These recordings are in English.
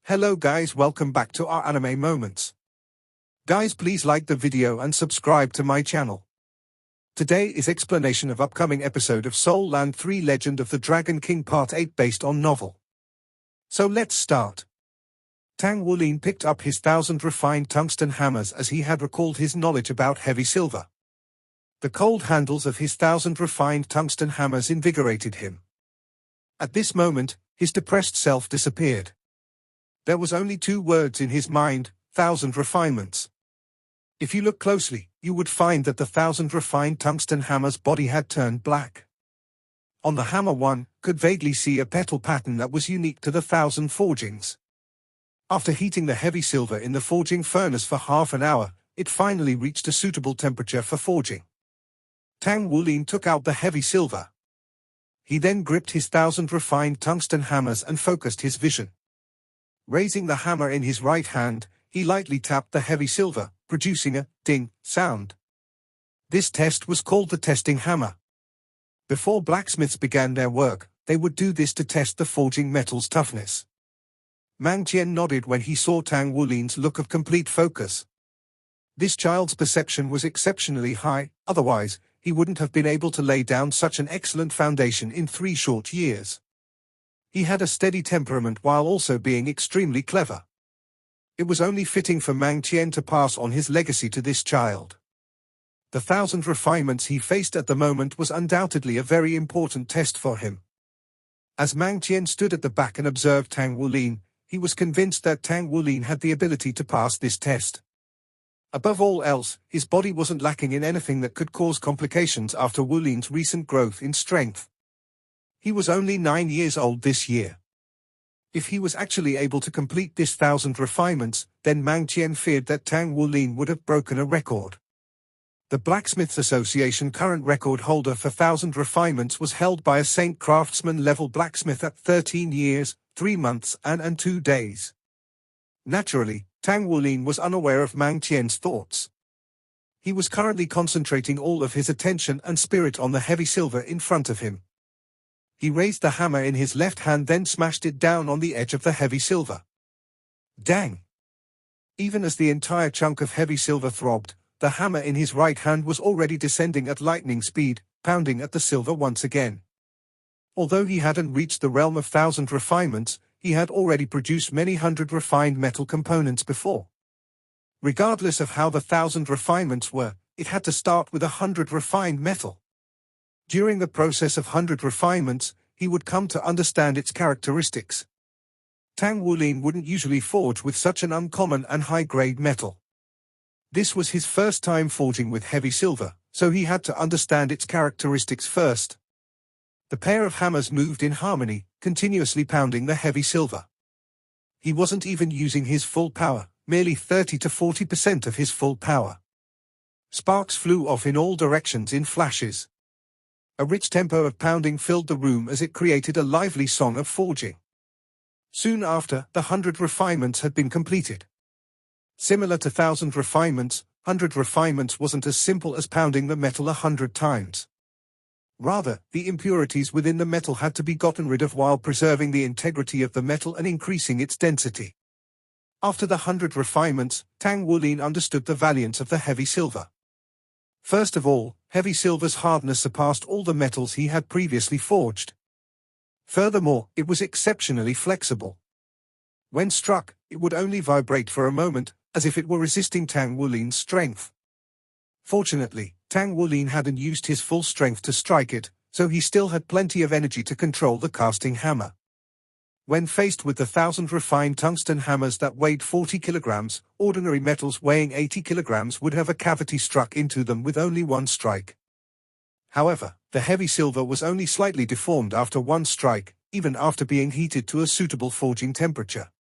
Hello guys, welcome back to our anime moments. Guys, please like the video and subscribe to my channel. Today is explanation of upcoming episode of Soul Land 3 Legend of the Dragon King Part 8 based on novel. So let's start. Tang Wulin picked up his 1,000 refined tungsten hammers as he had recalled his knowledge about heavy silver. The cold handles of his 1,000 refined tungsten hammers invigorated him. At this moment, his depressed self disappeared. There was only two words in his mind: 1,000 refinements. If you look closely, you would find that the 1,000 refined tungsten hammer's body had turned black. On the hammer one could vaguely see a petal pattern that was unique to the 1,000 forgings. After heating the heavy silver in the forging furnace for half an hour, it finally reached a suitable temperature for forging. Tang Wulin took out the heavy silver. He then gripped his 1,000 refined tungsten hammers and focused his vision. Raising the hammer in his right hand, he lightly tapped the heavy silver, producing a ding sound. This test was called the testing hammer. Before blacksmiths began their work, they would do this to test the forging metal's toughness. Mang Qian nodded when he saw Tang Wulin's look of complete focus. This child's perception was exceptionally high, otherwise, he wouldn't have been able to lay down such an excellent foundation in 3 short years. He had a steady temperament while also being extremely clever. It was only fitting for Mang Qian to pass on his legacy to this child. The 1,000 refinements he faced at the moment was undoubtedly a very important test for him. As Mang Qian stood at the back and observed Tang Wulin, he was convinced that Tang Wulin had the ability to pass this test. Above all else, his body wasn't lacking in anything that could cause complications after Wulin's recent growth in strength. He was only 9 years old this year. If he was actually able to complete this 1,000 refinements, then Mang Qian feared that Tang Wulin would have broken a record. The Blacksmiths Association current record holder for 1,000 refinements was held by a Saint Craftsman level blacksmith at 13 years, 3 months and 2 days. Naturally, Tang Wulin was unaware of Mang Qian's thoughts. He was currently concentrating all of his attention and spirit on the heavy silver in front of him. He raised the hammer in his left hand, then smashed it down on the edge of the heavy silver. Dang! Even as the entire chunk of heavy silver throbbed, the hammer in his right hand was already descending at lightning speed, pounding at the silver once again. Although he hadn't reached the realm of 1,000 refinements, he had already produced many hundred refined metal components before. Regardless of how the 1,000 refinements were, it had to start with 100 refined metal. During the process of 100 refinements, he would come to understand its characteristics. Tang Wulin wouldn't usually forge with such an uncommon and high-grade metal. This was his first time forging with heavy silver, so he had to understand its characteristics first. The pair of hammers moved in harmony, continuously pounding the heavy silver. He wasn't even using his full power, merely 30 to 40% of his full power. Sparks flew off in all directions in flashes. A rich tempo of pounding filled the room as it created a lively song of forging. Soon after, the 100 refinements had been completed. Similar to 1,000 refinements, 100 refinements wasn't as simple as pounding the metal 100 times. Rather, the impurities within the metal had to be gotten rid of while preserving the integrity of the metal and increasing its density. After the 100 refinements, Tang Wulin understood the valiance of the heavy silver. First of all, heavy silver's hardness surpassed all the metals he had previously forged. Furthermore, it was exceptionally flexible. When struck, it would only vibrate for a moment, as if it were resisting Tang Wulin's strength. Fortunately, Tang Wulin hadn't used his full strength to strike it, so he still had plenty of energy to control the casting hammer. When faced with the 1,000 refined tungsten hammers that weighed 40 kilograms, ordinary metals weighing 80 kilograms would have a cavity struck into them with only one strike. However, the heavy silver was only slightly deformed after one strike, even after being heated to a suitable forging temperature.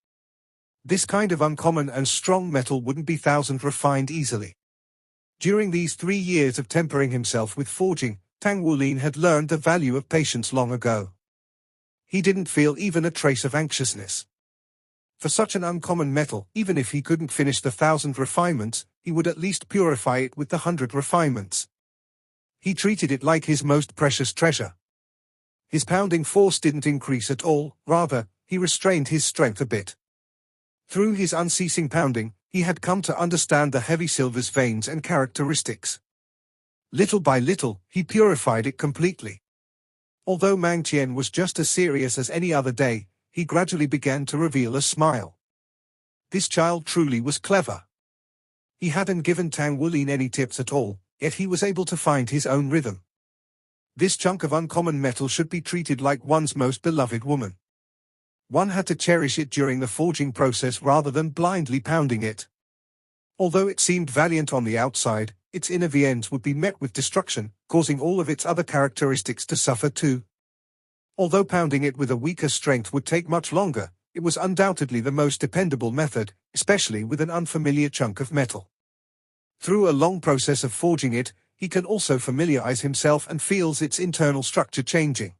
This kind of uncommon and strong metal wouldn't be 1,000 refined easily. During these 3 years of tempering himself with forging, Tang Wulin had learned the value of patience long ago. He didn't feel even a trace of anxiousness. For such an uncommon metal, even if he couldn't finish the 1,000 refinements, he would at least purify it with the 100 refinements. He treated it like his most precious treasure. His pounding force didn't increase at all, rather, he restrained his strength a bit. Through his unceasing pounding, he had come to understand the heavy silver's veins and characteristics. Little by little, he purified it completely. Although Mang Qian was just as serious as any other day, he gradually began to reveal a smile. This child truly was clever. He hadn't given Tang Wulin any tips at all, yet he was able to find his own rhythm. This chunk of uncommon metal should be treated like one's most beloved woman. One had to cherish it during the forging process rather than blindly pounding it. Although it seemed valiant on the outside, its inner ends would be met with destruction, causing all of its other characteristics to suffer too. Although pounding it with a weaker strength would take much longer, it was undoubtedly the most dependable method, especially with an unfamiliar chunk of metal. Through a long process of forging it, he can also familiarize himself and feels its internal structure changing.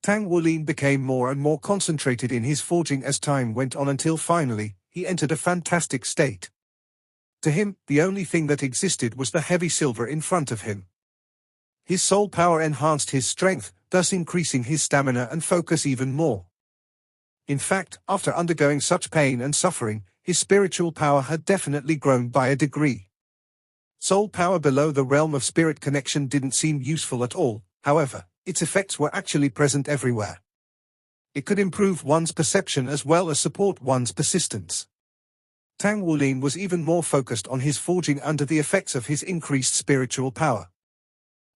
Tang Wulin became more and more concentrated in his forging as time went on until finally, he entered a fantastic state. To him, the only thing that existed was the heavy silver in front of him. His soul power enhanced his strength, thus increasing his stamina and focus even more. In fact, after undergoing such pain and suffering, his spiritual power had definitely grown by a degree. Soul power below the realm of spirit connection didn't seem useful at all, however, its effects were actually present everywhere. It could improve one's perception as well as support one's persistence. Tang Wulin was even more focused on his forging under the effects of his increased spiritual power.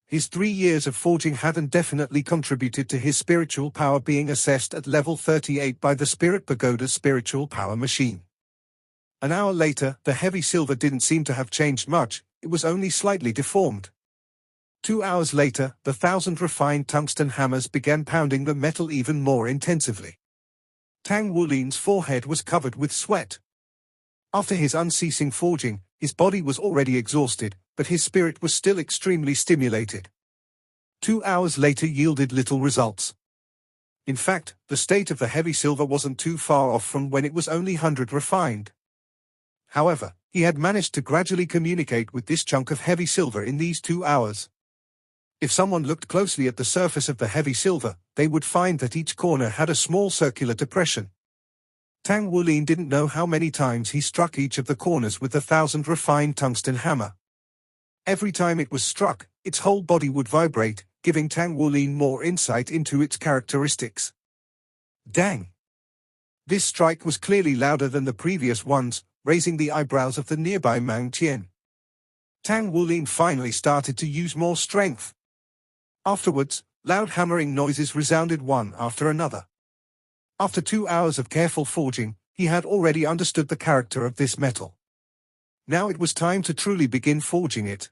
His 3 years of forging hadn't definitely contributed to his spiritual power being assessed at level 38 by the Spirit Pagoda's spiritual power machine. An hour later, the heavy silver didn't seem to have changed much, it was only slightly deformed. 2 hours later, the 1,000 refined tungsten hammers began pounding the metal even more intensively. Tang Wulin's forehead was covered with sweat. After his unceasing forging, his body was already exhausted, but his spirit was still extremely stimulated. 2 hours later yielded little results. In fact, the state of the heavy silver wasn't too far off from when it was only 100 refined. However, he had managed to gradually communicate with this chunk of heavy silver in these 2 hours. If someone looked closely at the surface of the heavy silver, they would find that each corner had a small circular depression. Tang Wulin didn't know how many times he struck each of the corners with the 1,000 refined tungsten hammer. Every time it was struck, its whole body would vibrate, giving Tang Wulin more insight into its characteristics. Dang! This strike was clearly louder than the previous ones, raising the eyebrows of the nearby Mang Qian. Tang Wulin finally started to use more strength. Afterwards, loud hammering noises resounded one after another. After 2 hours of careful forging, he had already understood the character of this metal. Now it was time to truly begin forging it.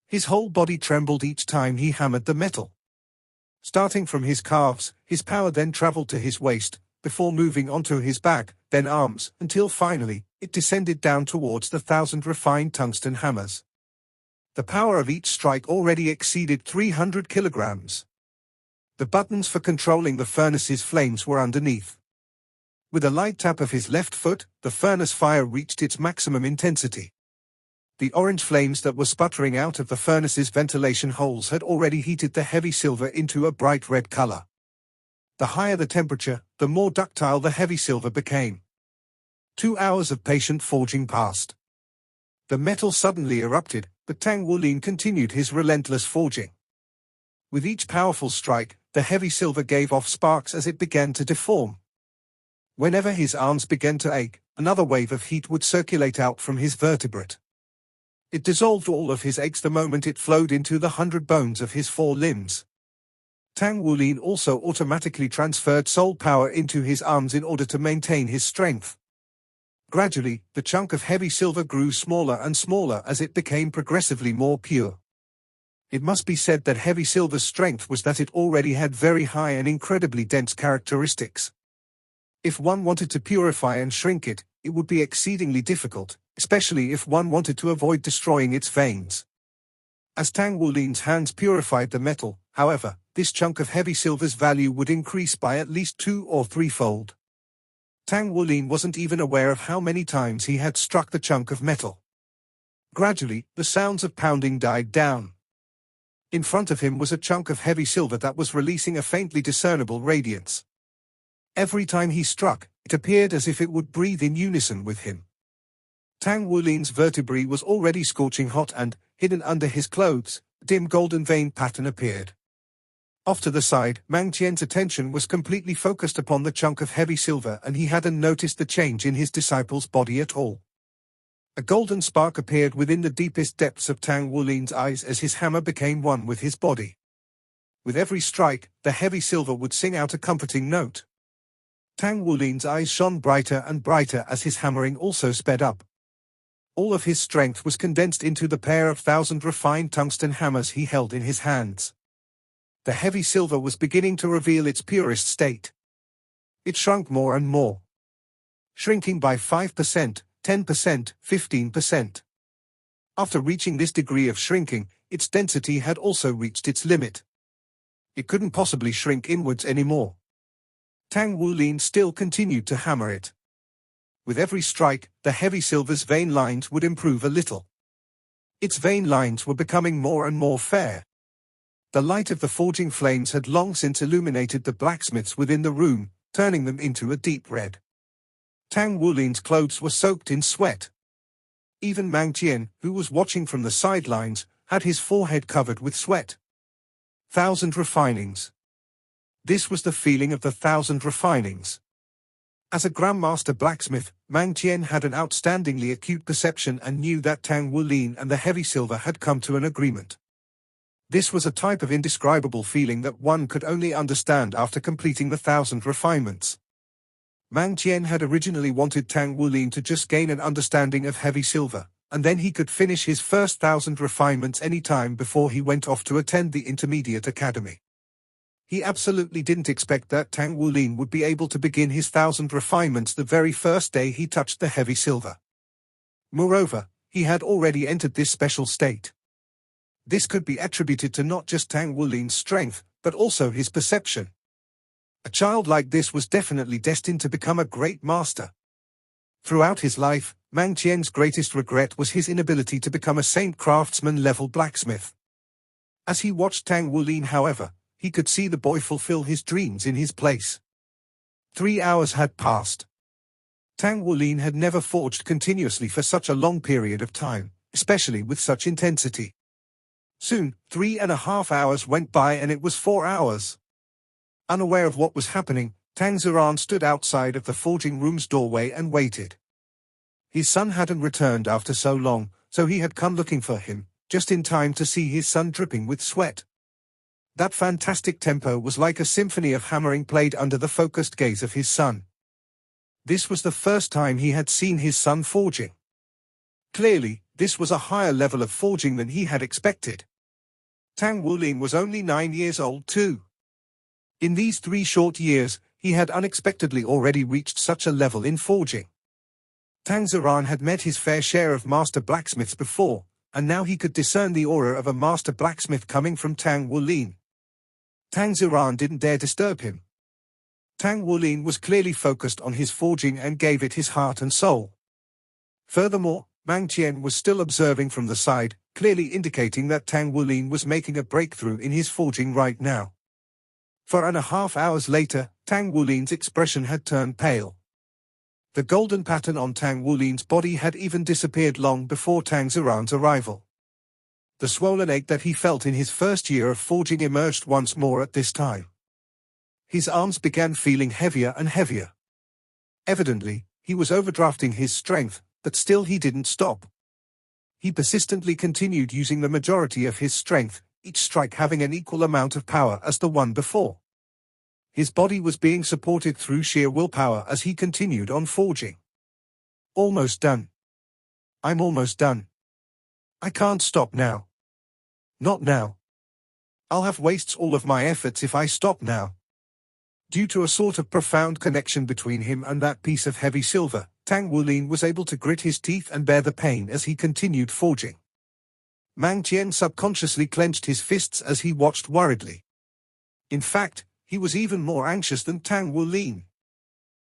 His whole body trembled each time he hammered the metal. Starting from his calves, his power then traveled to his waist, before moving onto his back, then arms, until finally, it descended down towards the 1,000 refined tungsten hammers. The power of each strike already exceeded 300 kilograms. The buttons for controlling the furnace's flames were underneath. With a light tap of his left foot, the furnace fire reached its maximum intensity. The orange flames that were sputtering out of the furnace's ventilation holes had already heated the heavy silver into a bright red color. The higher the temperature, the more ductile the heavy silver became. 2 hours of patient forging passed. The metal suddenly erupted, but Tang Wulin continued his relentless forging. With each powerful strike, the heavy silver gave off sparks as it began to deform. Whenever his arms began to ache, another wave of heat would circulate out from his vertebrate. It dissolved all of his aches the moment it flowed into the 100 bones of his 4 limbs. Tang Wulin also automatically transferred soul power into his arms in order to maintain his strength. Gradually, the chunk of heavy silver grew smaller and smaller as it became progressively more pure. It must be said that heavy silver's strength was that it already had very high and incredibly dense characteristics. If one wanted to purify and shrink it, it would be exceedingly difficult, especially if one wanted to avoid destroying its veins. As Tang Wulin's hands purified the metal, however, this chunk of heavy silver's value would increase by at least 2 or 3-fold. Tang Wulin wasn't even aware of how many times he had struck the chunk of metal. Gradually, the sounds of pounding died down. In front of him was a chunk of heavy silver that was releasing a faintly discernible radiance. Every time he struck, It appeared as if it would breathe in unison with him. Tang Wulin's vertebrae was already scorching hot and, hidden under his clothes, a dim golden vein pattern appeared. Off to the side, Mang Qian's attention was completely focused upon the chunk of heavy silver, and he hadn't noticed the change in his disciple's body at all. A golden spark appeared within the deepest depths of Tang Wulin's eyes as his hammer became one with his body. With every strike, the heavy silver would sing out a comforting note. Tang Wulin's eyes shone brighter and brighter as his hammering also sped up. All of his strength was condensed into the pair of 1,000 refined tungsten hammers he held in his hands. The heavy silver was beginning to reveal its purest state. It shrunk more and more, shrinking by 5%, 10%, 15%. After reaching this degree of shrinking, its density had also reached its limit. It couldn't possibly shrink inwards anymore. Tang Wulin still continued to hammer it. With every strike, the heavy silver's vein lines would improve a little. Its vein lines were becoming more and more fair. The light of the forging flames had long since illuminated the blacksmiths within the room, turning them into a deep red. Tang Wulin's clothes were soaked in sweat. Even Mang Qian, who was watching from the sidelines, had his forehead covered with sweat. 1,000 refinings. This was the feeling of the 1,000 refinings. As a Grandmaster blacksmith, Mang Qian had an outstandingly acute perception and knew that Tang Wulin and the heavy silver had come to an agreement. This was a type of indescribable feeling that one could only understand after completing the 1,000 refinements. Mang Qian had originally wanted Tang Wulin to just gain an understanding of heavy silver, and then he could finish his first 1,000 refinements any time before he went off to attend the Intermediate Academy. He absolutely didn't expect that Tang Wulin would be able to begin his 1,000 refinements the very first day he touched the heavy silver. Moreover, he had already entered this special state. This could be attributed to not just Tang Wulin's strength, but also his perception. A child like this was definitely destined to become a great master. Throughout his life, Mang Qian's greatest regret was his inability to become a saint craftsman-level blacksmith. As he watched Tang Wulin, however, he could see the boy fulfill his dreams in his place. 3 hours had passed. Tang Wulin had never forged continuously for such a long period of time, especially with such intensity. Soon, 3.5 hours went by and it was 4 hours. Unaware of what was happening, Tang San stood outside of the forging room's doorway and waited. His son hadn't returned after so long, so he had come looking for him, just in time to see his son dripping with sweat. That fantastic tempo was like a symphony of hammering played under the focused gaze of his son. This was the first time he had seen his son forging. Clearly, this was a higher level of forging than he had expected. Tang Wulin was only 9 years old too. In these 3 short years, he had unexpectedly already reached such a level in forging. Tang San had met his fair share of master blacksmiths before, and now he could discern the aura of a master blacksmith coming from Tang Wulin. Tang San didn't dare disturb him. Tang Wulin was clearly focused on his forging and gave it his heart and soul. Furthermore, Mang Qian was still observing from the side, clearly indicating that Tang Wulin was making a breakthrough in his forging right now. 4.5 hours later, Tang Wulin's expression had turned pale. The golden pattern on Tang Wulin's body had even disappeared long before Tang San's arrival. The swollen ache that he felt in his first year of forging emerged once more at this time. His arms began feeling heavier and heavier. Evidently, he was overdrafting his strength, but still he didn't stop. He persistently continued using the majority of his strength, each strike having an equal amount of power as the one before. His body was being supported through sheer willpower as he continued on forging. Almost done. I'm almost done. I can't stop now. Not now. I'll have wasted all of my efforts if I stop now. Due to a sort of profound connection between him and that piece of heavy silver, Tang Wulin was able to grit his teeth and bear the pain as he continued forging. Mang Qian subconsciously clenched his fists as he watched worriedly. In fact, he was even more anxious than Tang Wulin.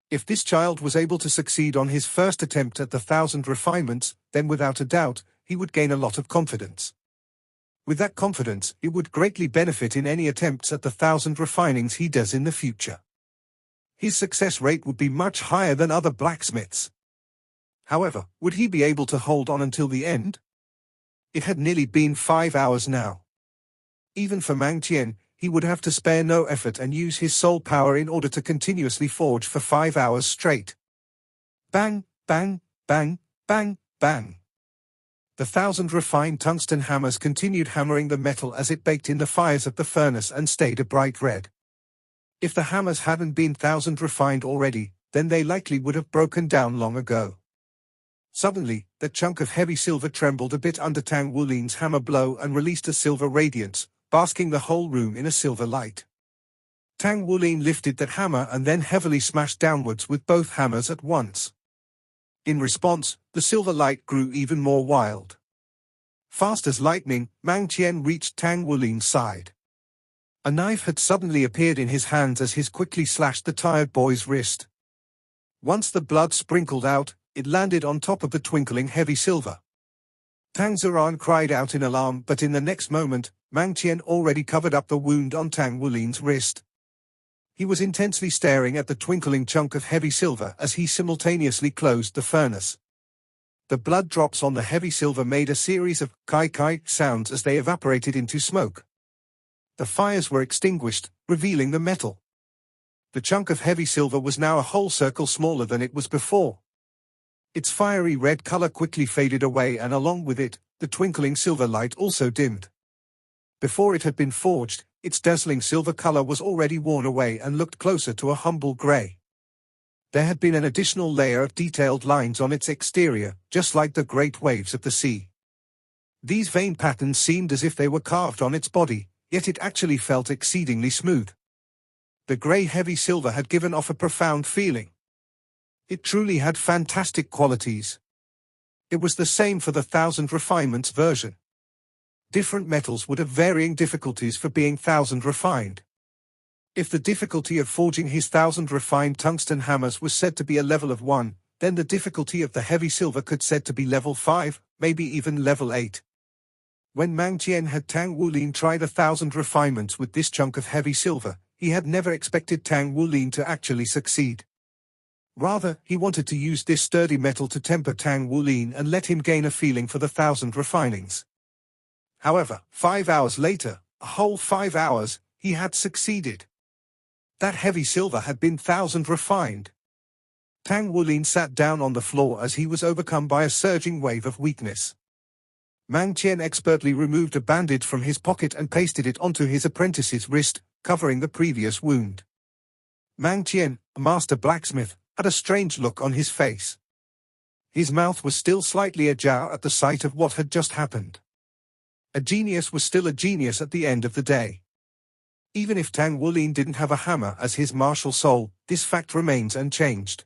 If this child was able to succeed on his first attempt at the 1,000 refinements, then without a doubt, he would gain a lot of confidence. With that confidence, it would greatly benefit in any attempts at the 1,000 refinings he does in the future. his success rate would be much higher than other blacksmiths. However, would he be able to hold on until the end? It had nearly been 5 hours now. Even for Mang Tien, he would have to spare no effort and use his soul power in order to continuously forge for 5 hours straight. Bang, bang, bang, bang, bang. The 1,000 refined tungsten hammers continued hammering the metal as it baked in the fires of the furnace and stayed a bright red. If the hammers hadn't been 1,000 refined already, then they likely would have broken down long ago. Suddenly, that chunk of heavy silver trembled a bit under Tang Wulin's hammer blow and released a silver radiance, basking the whole room in a silver light. Tang Wulin lifted that hammer and then heavily smashed downwards with both hammers at once. In response, the silver light grew even more wild. Fast as lightning, Mang Tien reached Tang Wulin's side. A knife had suddenly appeared in his hands as he quickly slashed the tired boy's wrist. Once the blood sprinkled out, it landed on top of the twinkling heavy silver. Tang San cried out in alarm, but in the next moment, Mang Tien already covered up the wound on Tang Wulin's wrist. He was intensely staring at the twinkling chunk of heavy silver as he simultaneously closed the furnace. The blood drops on the heavy silver made a series of kai-kai sounds as they evaporated into smoke. The fires were extinguished, revealing the metal. The chunk of heavy silver was now a whole circle smaller than it was before. Its fiery red color quickly faded away, and along with it, the twinkling silver light also dimmed. Before it had been forged, its dazzling silver color was already worn away and looked closer to a humble gray. There had been an additional layer of detailed lines on its exterior, just like the great waves of the sea. These vein patterns seemed as if they were carved on its body, yet it actually felt exceedingly smooth. The gray heavy silver had given off a profound feeling. It truly had fantastic qualities. It was the same for the 1,000 refinements version. Different metals would have varying difficulties for being 1,000 refined. If the difficulty of forging his 1,000 refined tungsten hammers was said to be a level of 1, then the difficulty of the heavy silver could said to be level 5, maybe even level 8. When Mang Tien had Tang Wulin try the 1,000 refinements with this chunk of heavy silver, he had never expected Tang Wulin to actually succeed. Rather, he wanted to use this sturdy metal to temper Tang Wulin and let him gain a feeling for the 1,000 refinings. However, 5 hours later, a whole 5 hours, he had succeeded. That heavy silver had been 1,000 refined. Tang Wulin sat down on the floor as he was overcome by a surging wave of weakness. Mang Tien expertly removed a bandage from his pocket and pasted it onto his apprentice's wrist, covering the previous wound. Mang Tien, a master blacksmith, had a strange look on his face. His mouth was still slightly ajar at the sight of what had just happened. A genius was still a genius at the end of the day. Even if Tang Wulin didn't have a hammer as his martial soul, this fact remains unchanged.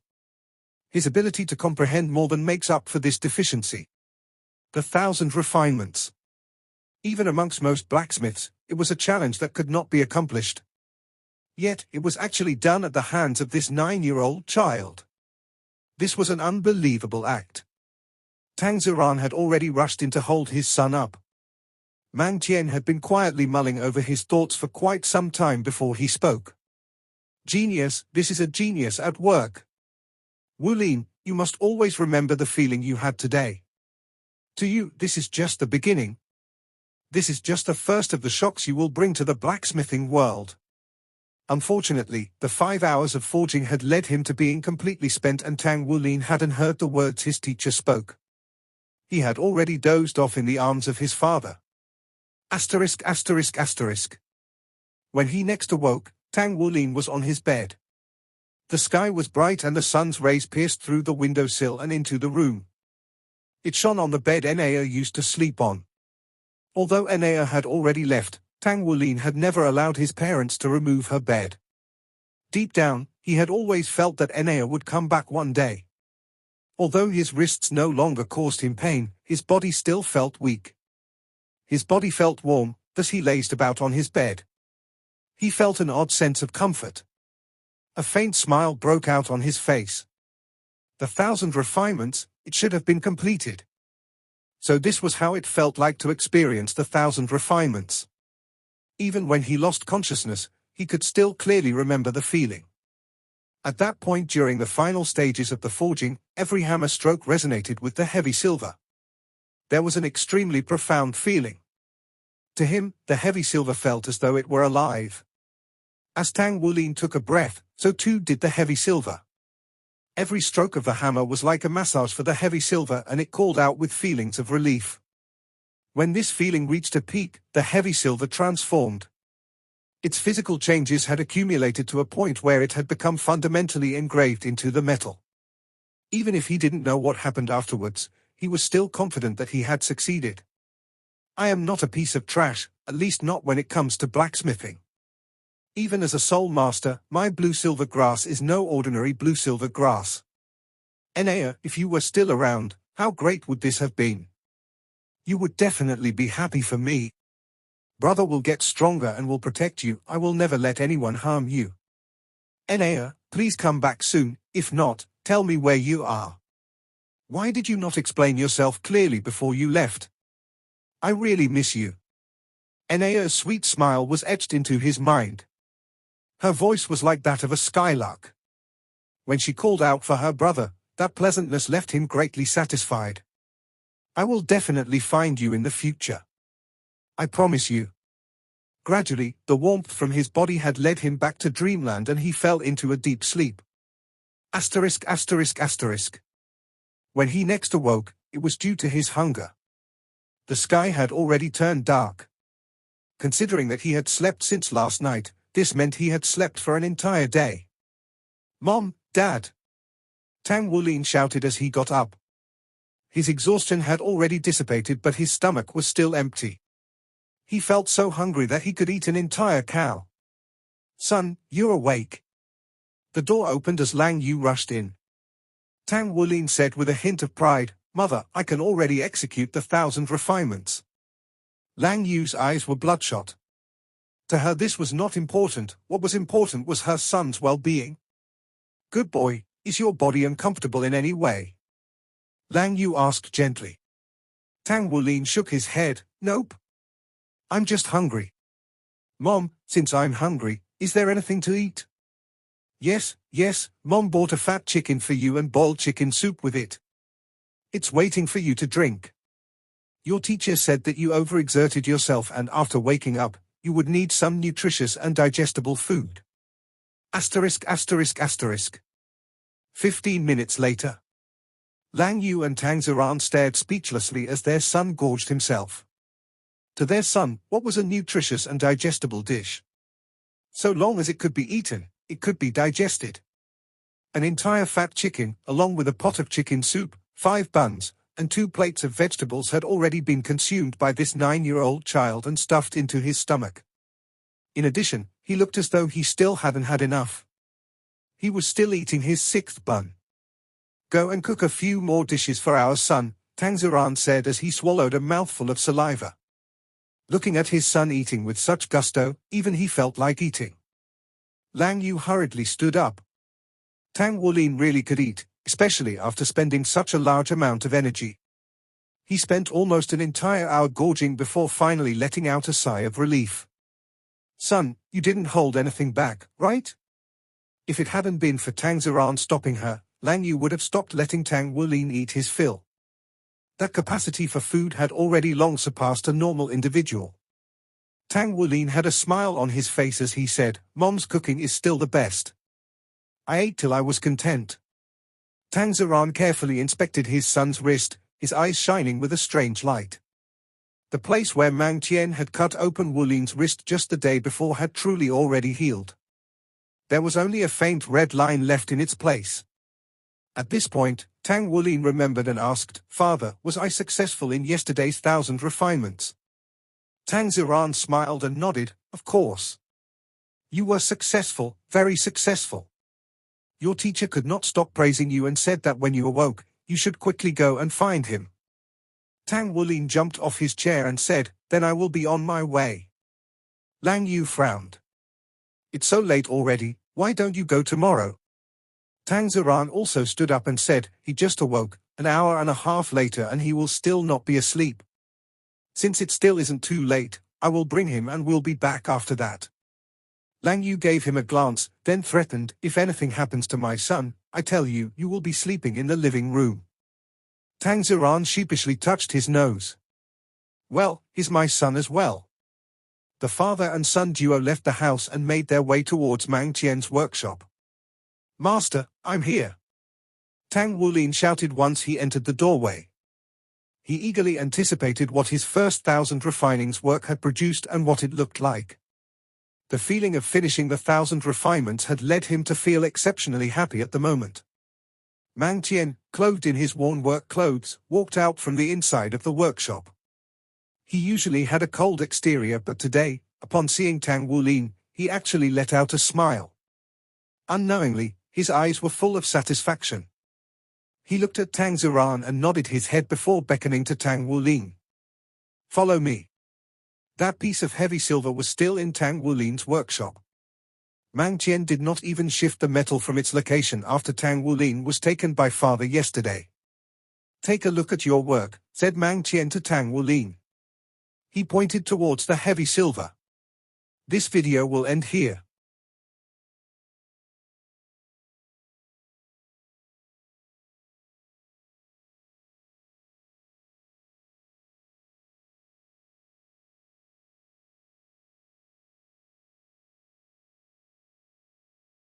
His ability to comprehend more than makes up for this deficiency. The 1,000 refinements. Even amongst most blacksmiths, it was a challenge that could not be accomplished. Yet, it was actually done at the hands of this 9-year-old child. This was an unbelievable act. Tang San had already rushed in to hold his son up. Mang Tien had been quietly mulling over his thoughts for quite some time before he spoke. Genius, this is a genius at work. Wulin, you must always remember the feeling you had today. To you, this is just the beginning. This is just the first of the shocks you will bring to the blacksmithing world. Unfortunately, the 5 hours of forging had led him to being completely spent, and Tang Wulin hadn't heard the words his teacher spoke. He had already dozed off in the arms of his father. Asterisk, asterisk, asterisk. When he next awoke, Tang Wulin was on his bed. The sky was bright and the sun's rays pierced through the windowsill and into the room. It shone on the bed Enea used to sleep on. Although Enea had already left, Tang Wulin had never allowed his parents to remove her bed. Deep down, he had always felt that Enea would come back one day. Although his wrists no longer caused him pain, his body still felt weak. His body felt warm, as he lazed about on his bed. He felt an odd sense of comfort. A faint smile broke out on his face. The 1,000 refinements, it should have been completed. So this was how it felt like to experience the 1,000 refinements. Even when he lost consciousness, he could still clearly remember the feeling. At that point during the final stages of the forging, every hammer stroke resonated with the heavy silver. There was an extremely profound feeling. To him, the heavy silver felt as though it were alive. As Tang Wulin took a breath, so too did the heavy silver. Every stroke of the hammer was like a massage for the heavy silver, and it called out with feelings of relief. When this feeling reached a peak, the heavy silver transformed. Its physical changes had accumulated to a point where it had become fundamentally engraved into the metal. Even if he didn't know what happened afterwards, he was still confident that he had succeeded. I am not a piece of trash, at least not when it comes to blacksmithing. Even as a soul master, my blue-silver grass is no ordinary blue-silver grass. Enea, if you were still around, how great would this have been? You would definitely be happy for me. Brother will get stronger and will protect you. I will never let anyone harm you. Enea, please come back soon. If not, tell me where you are. Why did you not explain yourself clearly before you left? I really miss you. Enea's sweet smile was etched into his mind. Her voice was like that of a skylark. When she called out for her brother, that pleasantness left him greatly satisfied. I will definitely find you in the future. I promise you. Gradually, the warmth from his body had led him back to dreamland and he fell into a deep sleep. Asterisk. When he next awoke, it was due to his hunger. The sky had already turned dark. Considering that he had slept since last night, this meant he had slept for an entire day. Mom, Dad! Tang Wulin shouted as he got up. His exhaustion had already dissipated, but his stomach was still empty. He felt so hungry that he could eat an entire cow. Son, you're awake. The door opened as Lang Yu rushed in. Tang Wulin said with a hint of pride, Mother, I can already execute the 1,000 refinements. Lang Yu's eyes were bloodshot. To her this was not important. What was important was her son's well-being. Good boy, is your body uncomfortable in any way? Lang Yu asked gently. Tang Wulin shook his head, Nope. I'm just hungry. Mom, since I'm hungry, is there anything to eat? Yes, Mom bought a fat chicken for you and boiled chicken soup with it. It's waiting for you to drink. Your teacher said that you overexerted yourself and after waking up, you would need some nutritious and digestible food. Asterisk. 15 minutes later. Lang Yu and Tang San stared speechlessly as their son gorged himself. To their son, what was a nutritious and digestible dish? So long as it could be eaten, it could be digested. An entire fat chicken, along with a pot of chicken soup, 5 buns, and 2 plates of vegetables had already been consumed by this 9-year-old child and stuffed into his stomach. In addition, he looked as though he still hadn't had enough. He was still eating his 6th bun. Go and cook a few more dishes for our son, Tang San said as he swallowed a mouthful of saliva. Looking at his son eating with such gusto, even he felt like eating. Lang Yu hurriedly stood up. Tang Wulin really could eat, especially after spending such a large amount of energy. He spent almost an entire hour gorging before finally letting out a sigh of relief. Son, you didn't hold anything back, right? If it hadn't been for Tang San stopping her, Lang Yu would have stopped letting Tang Wulin eat his fill. That capacity for food had already long surpassed a normal individual. Tang Wulin had a smile on his face as he said, Mom's cooking is still the best. I ate till I was content. Tang San carefully inspected his son's wrist, his eyes shining with a strange light. The place where Mang Tien had cut open Wulin's wrist just the day before had truly already healed. There was only a faint red line left in its place. At this point, Tang Wulin remembered and asked, Father, was I successful in yesterday's 1,000 refinements? Tang San smiled and nodded, Of course. You were successful, very successful. Your teacher could not stop praising you and said that when you awoke, you should quickly go and find him. Tang Wulin jumped off his chair and said, Then I will be on my way. Lang Yu frowned. It's so late already, why don't you go tomorrow? Tang San also stood up and said, He just awoke, an hour and a half later and he will still not be asleep. Since it still isn't too late, I will bring him and we'll be back after that. Lang Yu gave him a glance, then threatened, "If anything happens to my son, I tell you, you will be sleeping in the living room." Tang San sheepishly touched his nose. "Well, he's my son as well." The father and son duo left the house and made their way towards Mang Tien's workshop. "Master, I'm here!" Tang Wulin shouted once he entered the doorway. He eagerly anticipated what his first 1,000 refinings work had produced and what it looked like. The feeling of finishing the 1,000 refinements had led him to feel exceptionally happy at the moment. Mang Tien, clothed in his worn work clothes, walked out from the inside of the workshop. He usually had a cold exterior, but today, upon seeing Tang Wulin, he actually let out a smile. Unknowingly, his eyes were full of satisfaction. He looked at Tang San and nodded his head before beckoning to Tang Wulin. "Follow me." That piece of heavy silver was still in Tang Wulin's workshop. Mang Tien did not even shift the metal from its location after Tang Wulin was taken by father yesterday. "Take a look at your work," said Mang Tien to Tang Wulin. He pointed towards the heavy silver. This video will end here.